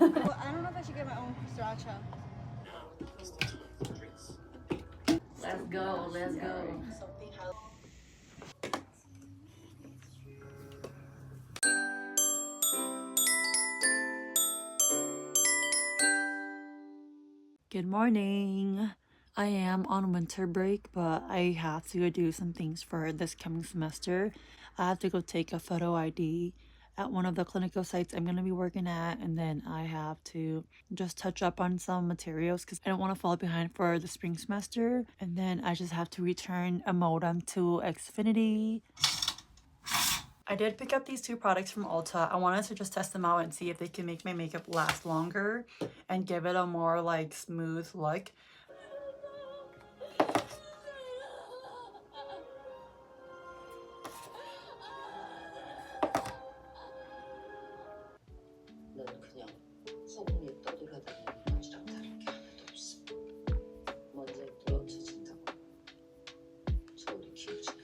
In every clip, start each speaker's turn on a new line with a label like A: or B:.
A: Well, I don't know if I should get my own sriracha.
B: Let's go, let's go. Good morning. I am on winter break, but I have to go do some things for this coming semester. I have to go take a photo ID at one of the clinical sites I'm going to be working at, and then I have to just touch up on some materials because I don't want to fall behind for the spring semester. And then I just have to return a modem to Xfinity. I did pick up these two products from Ulta. I wanted to just test them out and see if they can make my makeup last longer and give it a more like smooth look.
C: 넌 그냥 허공에 떠돌아다니는 거지랑 다른 게 하나도 없어. 먼저 누워쳐진다고 서울이 키우지는.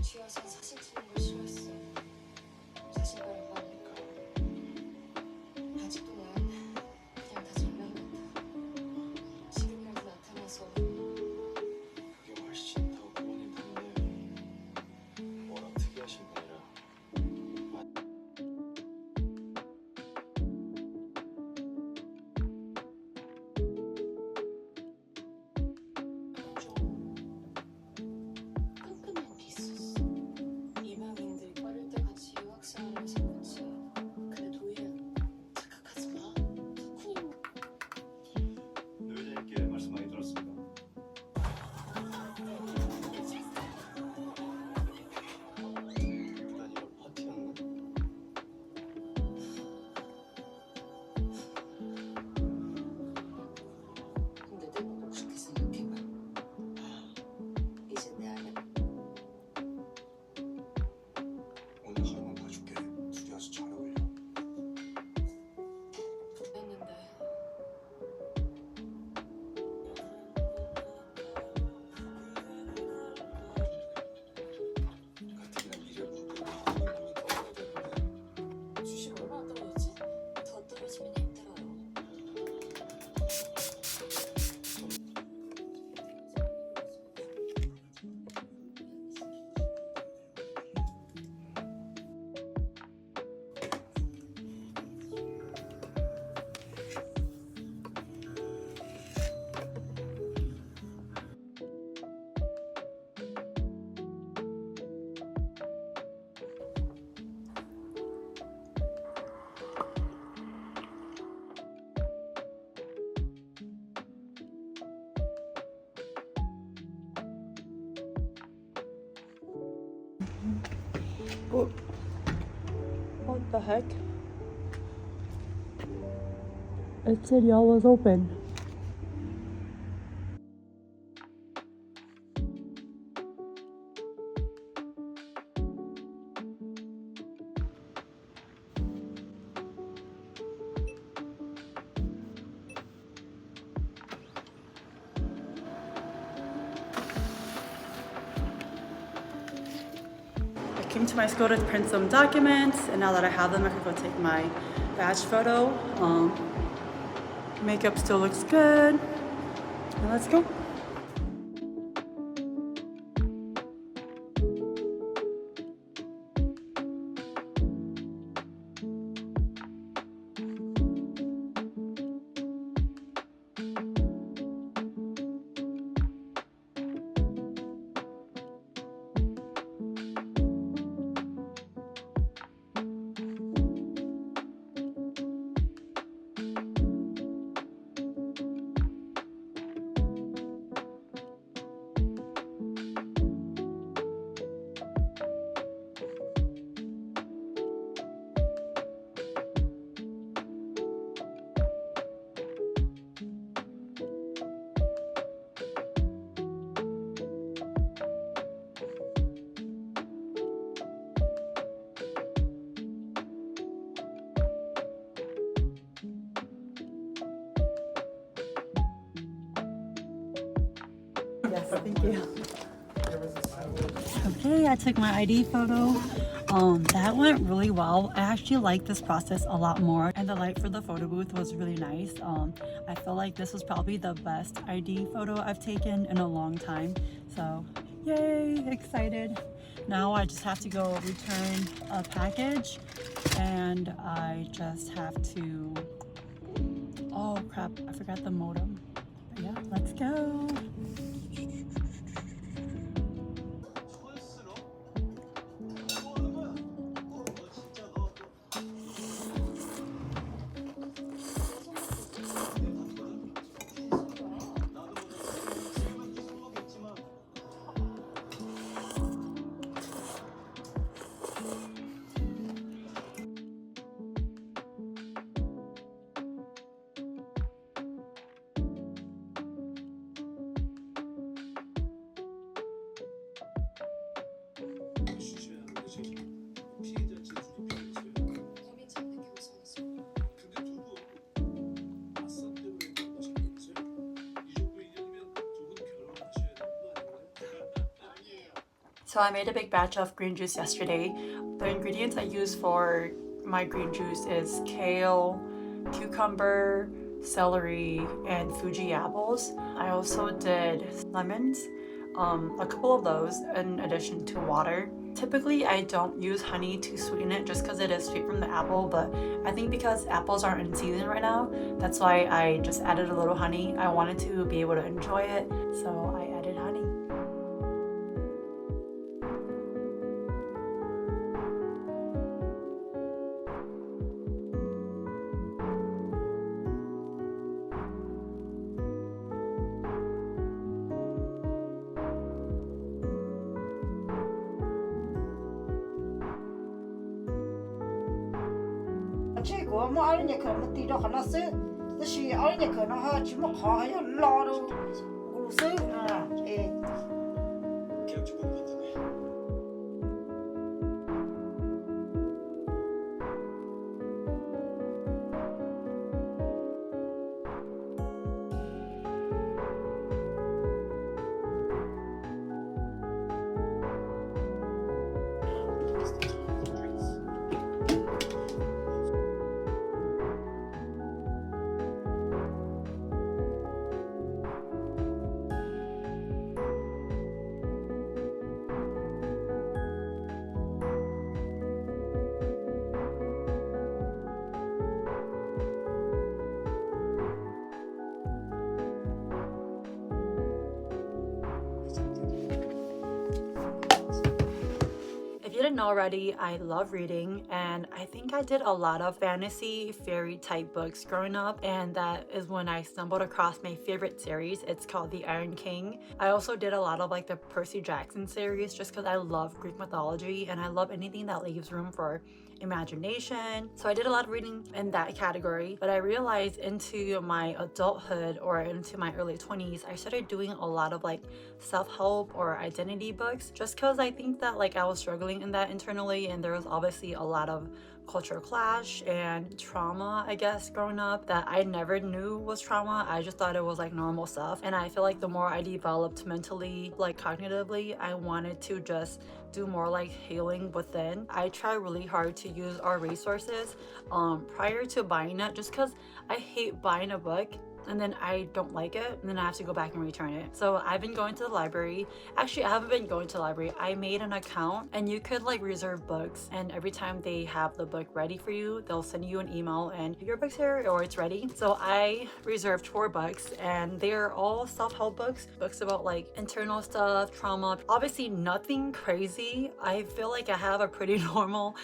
C: 쥐어서 사진 찍는 걸 싫어했어. 자신감이 많으니까. 아직도 난 그냥 다 장난 같아. 지금이라도 나타나서
D: 그게 훨씬 더 부모님 분인데 워낙 특이하신 분이라.
C: 끈끈한 게 있었어. 이방인들 어릴 때 같이 유학생활을 했었지. 근데 도희는 착각하지 마. 덕훈이
D: 노예자님께 말씀 많이 들었습니다. 난 이런 파티였나?
C: 근데 내가 보고 싶게 생각해봐. 이제 내 안에
D: 오늘 하루만 봐줄게. 둘이 아주 잘 어울려.
C: 했는데
D: 가뜩이나 미래 부부가 이름이 떨어져야 되는데
C: 주식 얼마나 떨어졌지? 더 떨어지면 힘들어요.
B: What the heck? It said y'all was open. I came to my school to print some documents, and now that I have them, I can go take my badge photo. Makeup still looks good. Now let's go. Thank you. Okay, I took my ID photo. That went really well. I actually like this process a lot more, and the light for the photo booth was really nice. I feel like this was probably the best ID photo I've taken in a long time. So, yay, excited. Now I just have to go return a package, and I just have to, oh crap, I forgot the modem. But yeah, let's go.
D: 피해자 진술이 필요했어요.
C: 거긴 찾는 게 우선이죠.
D: 근데 두 분 맞선 때문에 만나셨겠죠? 이 정도 인연이면 두 분 결혼하셔야 되는 거 아닌가요?
C: 아니에요.
B: So I made a big batch of green juice yesterday. The ingredients I use for my green juice is kale, cucumber, celery, and Fuji apples. I also did lemons, a couple of those in addition to water. Typically, I don't use honey to sweeten it just because it is sweet from the apple, but I think because apples aren't in season right now, that's why I just added a little honey. I wanted to be able to enjoy it, so I added honey.
E: Chị của mua áo nhà cửa một tí đó nó xứ, cái gì áo nhà cửa nó hơi chỉ một khó hay lo đâu, cũng xứ à,
D: 계약 조건 같은데.
B: If you didn't know already, I love reading, and I think I did a lot of fantasy fairy type books growing up, and that is when I stumbled across my favorite series. It's called The Iron King. I also did a lot of like the Percy Jackson series just because I love Greek mythology and I love anything that leaves room for imagination. So I did a lot of reading in that category, but I realized into my adulthood or into my early 20s, I started doing a lot of like self-help or identity books just because I think that like I was struggling in that internally, and there was obviously a lot of cultural clash and trauma, I guess, growing up that I never knew was trauma. I just thought it was like normal stuff. And I feel like the more I developed mentally, like cognitively, I wanted to just do more like healing within. I try really hard to use our resources prior to buying it, just because I hate buying a book and then I don't like it and then I have to go back and return it. So I've been going to the library. Actually, I haven't been going to the library. I made an account and you could like reserve books, and every time they have the book ready for you, they'll send you an email and your book's here or it's ready. So I reserved 4 books and they're all self-help books about like internal stuff, trauma, obviously nothing crazy. I feel like I have a pretty normal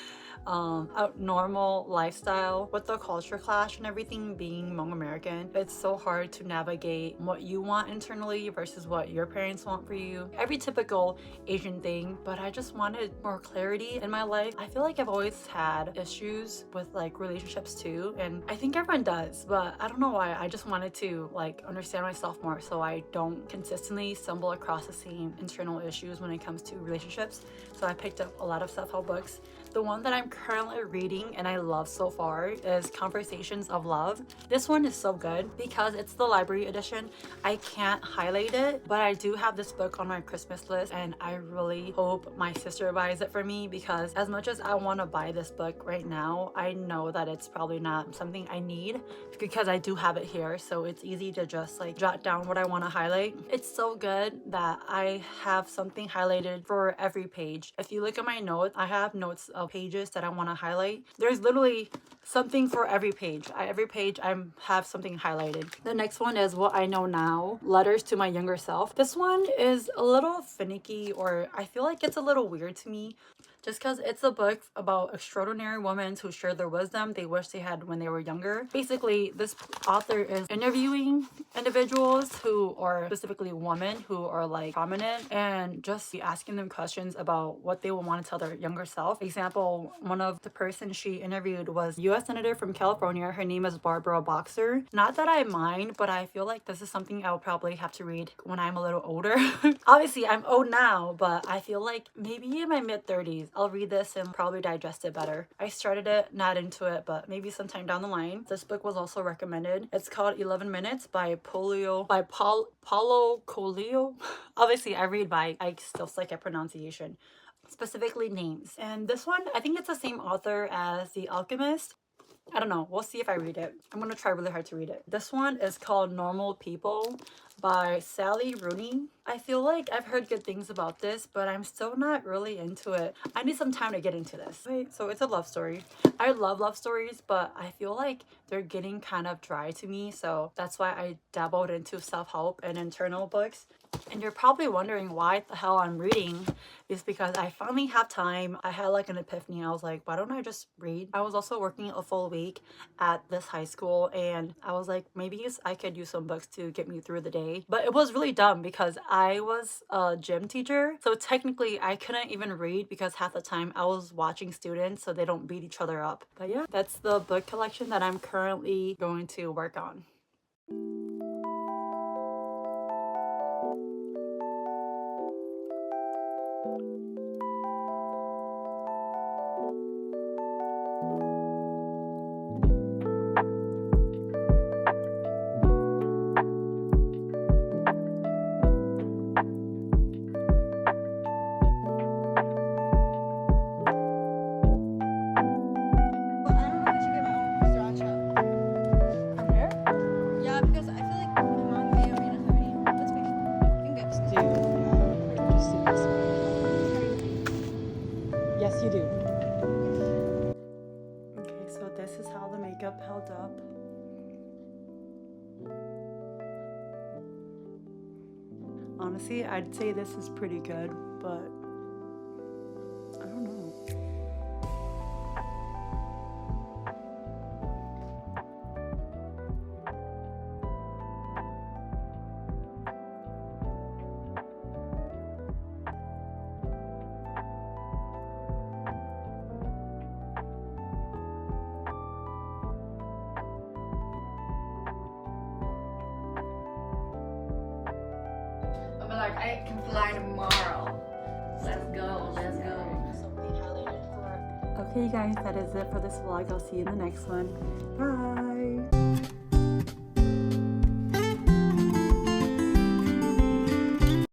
B: lifestyle. With the culture clash and everything, being Hmong American, it's so hard to navigate what you want internally versus what your parents want for you. Every typical Asian thing, but I just wanted more clarity in my life. I feel like I've always had issues with like relationships too, and I think everyone does, but I don't know why. I just wanted to like understand myself more so I don't consistently stumble across the same internal issues when it comes to relationships. So I picked up a lot of self-help books. The one that I'm currently reading and I love so far is Conversations of Love. This one is so good because it's the library edition. I can't highlight it, but I do have this book on my Christmas list and I really hope my sister buys it for me, because as much as I want to buy this book right now, I know that it's probably not something I need because I do have it here, so it's easy to just like jot down what I want to highlight. It's so good that I have something highlighted for every page. If you look at my notes, I have notes of pages that I want to highlight. There's literally something for every page. Every page I have something highlighted. The next one is What I Know Now, Letters to My Younger Self. This one is a little finicky, or I feel like it's a little weird to me, just because it's a book about extraordinary women who share their wisdom they wish they had when they were younger. Basically, this author is interviewing individuals who are specifically women who are like prominent, and just asking them questions about what they would want to tell their younger self. Example, one of the person she interviewed was U.S. Senator from California. Her name is Barbara Boxer. Not that I mind, but I feel like this is something I'll probably have to read when I'm a little older. Obviously, I'm old now, but I feel like maybe in my mid-30s, I'll read this and probably digest it better. I started it, not into it, but maybe sometime down the line. This book was also recommended. It's called 11 Minutes by Paulo Coelho. Obviously, I read by, I still suck at pronunciation, specifically names. And this one, I think it's the same author as The Alchemist. I don't know. We'll see if I read it. I'm going to try really hard to read it. This one is called Normal People by Sally Rooney. I feel like I've heard good things about this, but I'm still not really into it. I need some time to get into this. Right, so it's a love story. I love love stories, but I feel like they're getting kind of dry to me. So that's why I dabbled into self-help and internal books. And you're probably wondering why the hell I'm reading. Is because I finally have time. I had like an epiphany. I was like, why don't I just read? I was also working a full week at this high school, and I was like, maybe I could use some books to get me through the day. But it was really dumb because I was a gym teacher, so technically I couldn't even read because half the time I was watching students so they don't beat each other up. But yeah, that's the book collection that I'm currently going to work on. Yes, you do. Okay, so this is how the makeup held up. Honestly, I'd say this is pretty good, but I don't know.
A: I'll be like, I can fly tomorrow. Let's go, let's go.
B: Okay, you guys, that is it for this vlog. I'll see you in the next one. Bye.